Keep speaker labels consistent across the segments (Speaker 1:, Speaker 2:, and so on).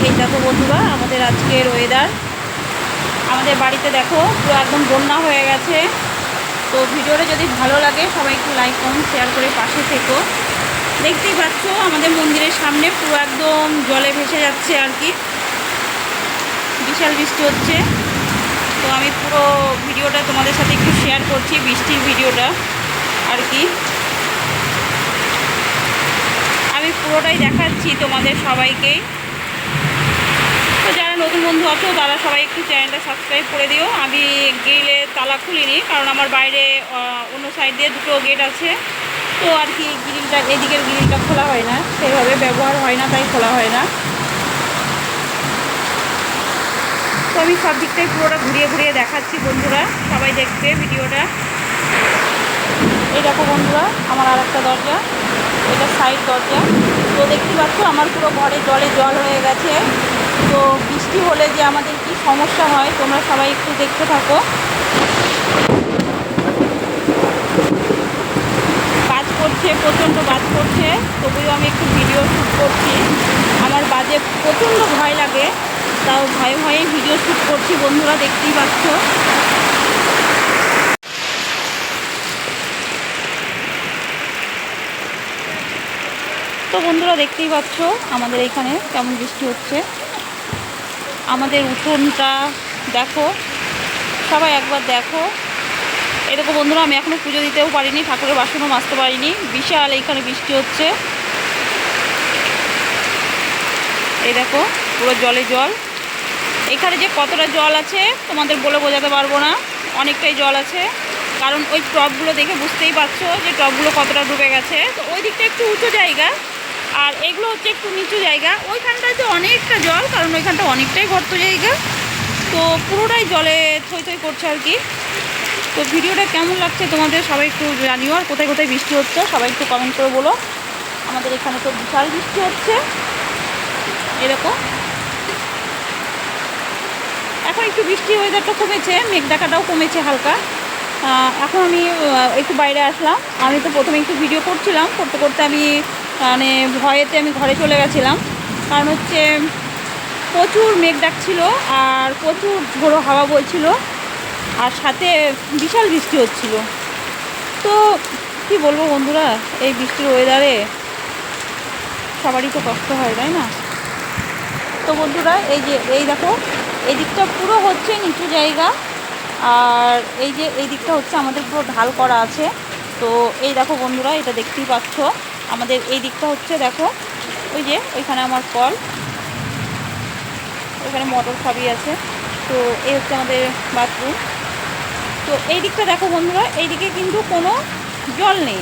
Speaker 1: এই দেখো বন্ধুরা আমাদের আজকের ওয়েদার। আমাদের বাড়িতে দেখো পুরো একদম বন্যা হয়ে গেছে। তো ভিডিওটা যদি ভালো লাগে সবাই একটু লাইক কমেন্ট শেয়ার করে পাশে থেকো। দেখতেই পাচ্ছ আমাদের মন্দিরের সামনে পুরো একদম জলে ভেসে যাচ্ছে আর কি, বিশাল বৃষ্টি হচ্ছে। তো আমি পুরো ভিডিওটা তোমাদের সাথে একটু শেয়ার করছি, বৃষ্টির ভিডিওটা আর কি। আমি পুরোটাই দেখাচ্ছি তোমাদের সবাইকেই। তো যারা নতুন বন্ধু আছো তারা সবাই একটু চ্যানেলটা সাবস্ক্রাইব করে দিও। আমি গেলে তালা খুলিনি, কারণ আমার বাইরে অন্য সাইড দিয়ে দুটো গেট আছে। তো আর কি গ্রিলটা, এদিকের গ্রিলটা খোলা হয় না, সেইভাবে ব্যবহার হয় না, তাই খোলা হয় না। তো আমি সব দিকটাই পুরোটা ঘুরিয়ে ঘুরিয়ে দেখাচ্ছি বন্ধুরা, সবাই দেখবে ভিডিওটা। এই দেখো বন্ধুরা আমার আর একটা দরজা, এটা সাইড দরজা। তো দেখতে পাচ্ছ আমার পুরো ঘরে জলে জল হয়ে গেছে। তো বৃষ্টি হলে যে আমাদের কি সমস্যা হয় তোমরা সবাই একটু দেখতে থাকো। বাজ পড়ছে, প্রচণ্ড বাজ পড়ছে, তবুও আমি একটু ভিডিও শ্যুট করছি। আমার বাজে প্রচণ্ড ভয় লাগে, তাও ভয়ে ভয়ে ভিডিও শ্যুট করছি বন্ধুরা, দেখতেই পাচ্ছ। তো বন্ধুরা দেখতেই পাচ্ছ আমাদের এখানে কেমন বৃষ্টি হচ্ছে। আমাদের উঠোনটা দেখো, সবাই একবার দেখো। এই দেখো বন্ধুরা আমি এখনও পুজো দিতেও পারিনি, ঠাকুরের বাসনও মাজতে পারিনি, বিশাল এইখানে বৃষ্টি হচ্ছে। এই দেখো পুরো জলে জল। এখানে যে কতটা জল আছে তোমাদের বলে বোঝাতে পারবো না, অনেকটাই জল আছে। কারণ ওই টবগুলো দেখে বুঝতেই পারছো যে টবগুলো কতটা ডুবে গেছে। তো ওই দিকটা একটু উঁচু জায়গা, আর এগুলো হচ্ছে একটু নিচু জায়গা। ওইখানটায় তো অনেকটা জল, কারণ ওইখানটা অনেকটাই গর্ত জায়গা। তো পুরোটাই জলে থই থই করছে আর কি। তো ভিডিওটা কেমন লাগছে তোমাদের সবাই একটু জানিও, আর কোথায় কোথায় বৃষ্টি হচ্ছে সবাই একটু কমেন্ট করে বলো। আমাদের এখানে তো বিশাল বৃষ্টি হচ্ছে এরকম। এখন একটু বৃষ্টি ওয়েদারটা কমেছে, মেঘ ডাকাটাও কমেছে হালকা। এখন আমি একটু বাইরে আসলাম। আমি তো প্রথমে একটু ভিডিও করছিলাম, করতে করতে আমি মানে ভয়েতে আমি ঘরে চলে গেছিলাম। কারণ হচ্ছে প্রচুর মেঘ ডাকছিল আর প্রচুর ঝোড়ো হাওয়া বইছিল, আর সাথে বিশাল বৃষ্টি হচ্ছিল। তো কি বলবো বন্ধুরা, এই বৃষ্টির ওয়েদারে সবারই তো কষ্ট হয়, তাই না? তো বন্ধুরা এই যে এই দেখো এই দিকটা পুরো হচ্ছে নিচু জায়গা, আর এই যে এই দিকটা হচ্ছে আমাদের পুরো ঢাল করা আছে। তো এই দেখো বন্ধুরা এটা দেখতেই পাচ্ছ, আমাদের এই দিকটা হচ্ছে দেখো, ওই যে ওইখানে আমার কল, ওইখানে মোটর সবই আছে। তো এই হচ্ছে আমাদের বাথরুম। তো এই দিকটা দেখো বন্ধুরা, এই দিকে কিন্তু কোনো জল নেই,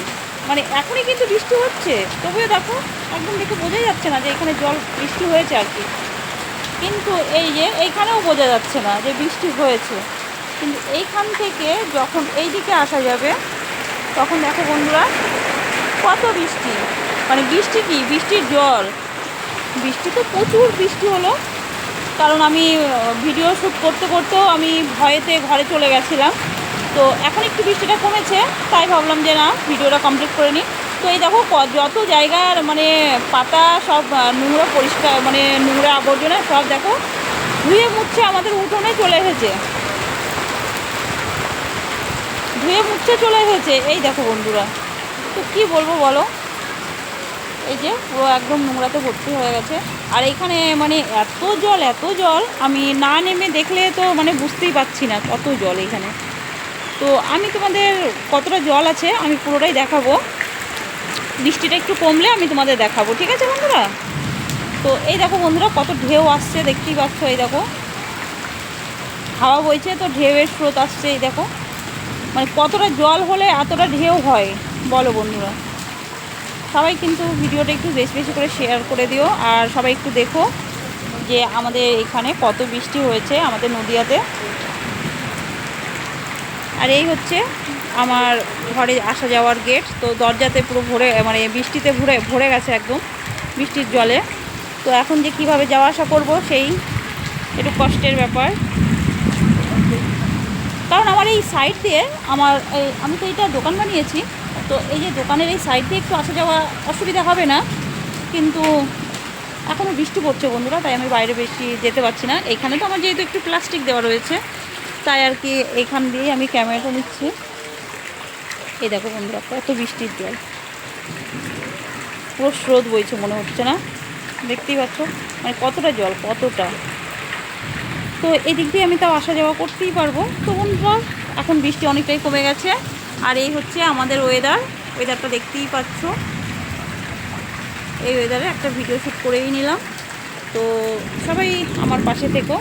Speaker 1: মানে এখনই কিন্তু বৃষ্টি হচ্ছে, তবুও দেখো একদম দেখে বোঝাই যাচ্ছে না যে এখানে জল বৃষ্টি হয়েছে আর কি। কিন্তু এই যে এইখানেও বোঝা যাচ্ছে না যে বৃষ্টি হয়েছে। কিন্তু এইখান থেকে যখন এই দিকে আসা যাবে তখন দেখো বন্ধুরা কত বৃষ্টি, মানে বৃষ্টি কি বৃষ্টির জল। বৃষ্টি তো প্রচুর বৃষ্টি হলো, কারণ আমি ভিডিও শ্যুট করতে করতেও আমি ভয়েতে ঘরে চলে গেছিলাম। তো এখন একটু বৃষ্টিটা কমেছে, তাই ভাবলাম যে না ভিডিওটা কমপ্লিট করে নিই। তো এই দেখো যত জায়গার মানে পাতা সব নোংরা পরিষ্কার, মানে নোংরা আবর্জনা সব দেখো ধুয়ে মুছছে, আমাদের উঠোনে চলে এসেছে, ধুয়ে মুছছে চলে এসেছে। এই দেখো বন্ধুরা, তো কি বলবো বলো, এই যে পুরো একদম নোংরাতে ভর্তি হয়ে গেছে। আর এইখানে মানে এত জল এত জল, আমি না নেমে দেখলে তো মানে বুঝতেই পারছি না কত জল এখানে। তো আমি তোমাদের কতটা জল আছে আমি পুরোটাই দেখাবো, বৃষ্টিটা একটু কমলে আমি তোমাদের দেখাবো, ঠিক আছে বন্ধুরা? তো এই দেখো বন্ধুরা কত ঢেউ আসছে, দেখতেই পাচ্ছ। এই দেখো হাওয়া বইছে তো ঢেউয়ের স্রোত আসছে, এই দেখো মানে কতটা জল হলে এতটা ঢেউ হয় বলো বন্ধুরা। সবাই কিন্তু ভিডিওটা একটু বেশি বেশি করে শেয়ার করে দিও, আর সবাই একটু দেখো যে আমাদের এখানে কত বৃষ্টি হয়েছে আমাদের নদিয়াতে। আর এই হচ্ছে আমার ঘরে আসা যাওয়ার গেট। তো দরজাতে পুরো ভরে, মানে বৃষ্টিতে ভরে ভরে গেছে একদম বৃষ্টির জলে। তো এখন যে কিভাবে যাওয়া আসা করব সেই একটু কষ্টের ব্যাপার, কারণ আমার এই সাইড দিয়ে আমি তো এইটা দোকান বানিয়েছি। তো এই যে দোকানের এই সাইড দিয়ে একটু আসা যাওয়া অসুবিধা হবে না, কিন্তু এখনও বৃষ্টি পড়ছে বন্ধুরা, তাই আমি বাইরে বেশি যেতে পারছি না। এখানে তো আমার যেহেতু একটু প্লাস্টিক দেওয়া রয়েছে, তাই আর কি এখান দিয়ে আমি ক্যামেরাটা নিচ্ছি। এই দেখো বন্ধুরা কত বৃষ্টির জল, পুরো স্রোত বইছে মনে হচ্ছে না, দেখতেই পাচ্ছ মানে কতটা জল, কতটা। তো এদিক দিয়ে আমি তাও আসা যাওয়া করতেই পারবো। তো বন্ধুরা এখন বৃষ্টি অনেকটাই কমে গেছে, আর এই হচ্ছে আমাদের ওয়েদারটা দেখতেই পাচ্ছ। এই ওয়েদারে একটা ভিডিও শ্যুট করেই নিলাম। তো সবাই আমার পাশে থেকো,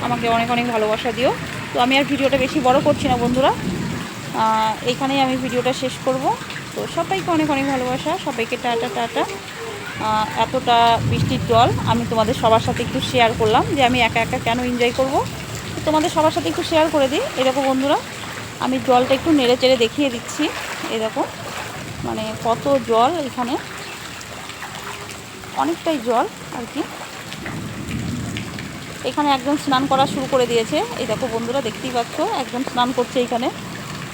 Speaker 1: আমাকে অনেক অনেক ভালোবাসা দিও। তো আমি আর ভিডিওটা বেশি বড় করছি না বন্ধুরা, এইখানেই আমি ভিডিওটা শেষ করব। তো সবাইকে অনেক অনেক ভালোবাসা, সবাইকে টাটা টাটা। এতটা বৃষ্টির জল আমি তোমাদের সবার সাথে একটু শেয়ার করলাম, যে আমি একা একা কেন এনজয় করব, তোমাদের সবার সাথে একটু শেয়ার করে দিই। এই দেখো বন্ধুরা আমি জলটা একটু নেড়ে চেড়ে দেখিয়ে দিচ্ছি। এই দেখো মানে কত জল, এখানে অনেকটাই জল আর কি। এখানে একজন স্নান করা শুরু করে দিয়েছে, এই দেখো বন্ধুরা দেখতেই পাচ্ছ একজন স্নান করছে এখানে।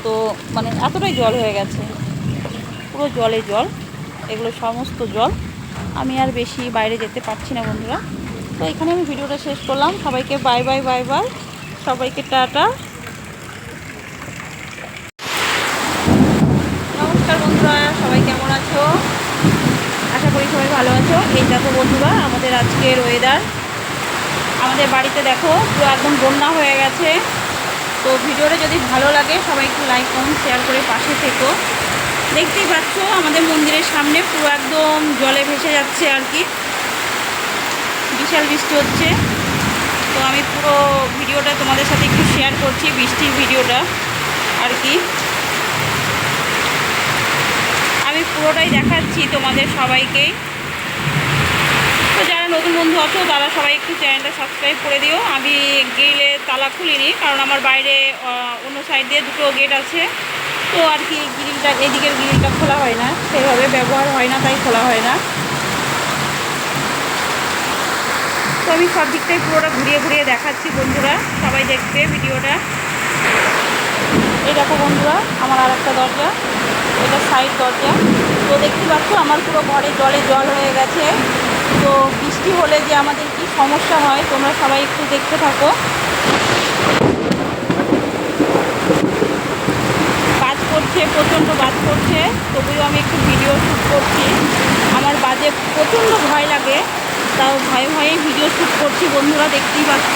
Speaker 1: তো মানে এতটাই জল হয়ে গেছে, পুরো জলে জল, এগুলো সমস্ত জল। আমি আর বেশি বাইরে যেতে পারছি না বন্ধুরা। তো এখানে আমি ভিডিওটা শেষ করলাম। সবাইকে বাই বাই বাই বাই, সবাইকে টাটা। নমস্কার বন্ধুরা, সবাই কেমন আছো? আশা করি সবাই ভালো আছো। এই দেখো বন্ধুরা আমাদের আজকের ওয়েদার, আমাদের বাড়িতে দেখো পুরো একদম বন্যা হয়ে গেছে। তো ভিডিওটা যদি ভালো লাগে সবাই একটু লাইক কমেন্ট শেয়ার করে পাশে থেকো। দেখতেই পাচ্ছ আমাদের মন্দিরের সামনে পুরো একদম জলে ভেসে যাচ্ছে আর কি, বিশাল বৃষ্টি হচ্ছে। তো আমি পুরো ভিডিওটা তোমাদের সাথে একটু শেয়ার করছি, বৃষ্টির ভিডিওটা আর কি। আমি পুরোটাই দেখাচ্ছি তোমাদের সবাইকেই। তো যারা নতুন বন্ধু আছো তারা সবাই একটু চ্যানেলটা সাবস্ক্রাইব করে দিও। আমি গেলে তালা খুলিনি, কারণ আমার বাইরে অন্য সাইড দিয়ে দুটো গেট আছে। তো আর কি গ্রিলটা, এদিকের গ্রিলটা খোলা হয় না, সেভাবে ব্যবহার হয় না, তাই খোলা হয় না। তো আমি সব দিকটাই পুরোটা ঘুরিয়ে ঘুরিয়ে দেখাচ্ছি বন্ধুরা, সবাই দেখবে ভিডিওটা। এই দেখো বন্ধুরা আমার আর একটা দরজা, এটা সাইড দরজা। তো দেখতে পাচ্ছ আমার পুরো ঘরে জলে জল হয়ে গেছে। তো বৃষ্টি হলে যে আমাদের কি সমস্যা হয় তোমরা সবাই একটু দেখতে থাকো। বাজ পড়ছে, প্রচণ্ড বাজ পড়ছে, তবুও আমি একটু ভিডিও শ্যুট করছি। আমার বাজে প্রচণ্ড ভয় লাগে, তাও ভয়ে ভয়ে ভিডিও শ্যুট করছি বন্ধুরা, দেখতেই পাচ্ছ।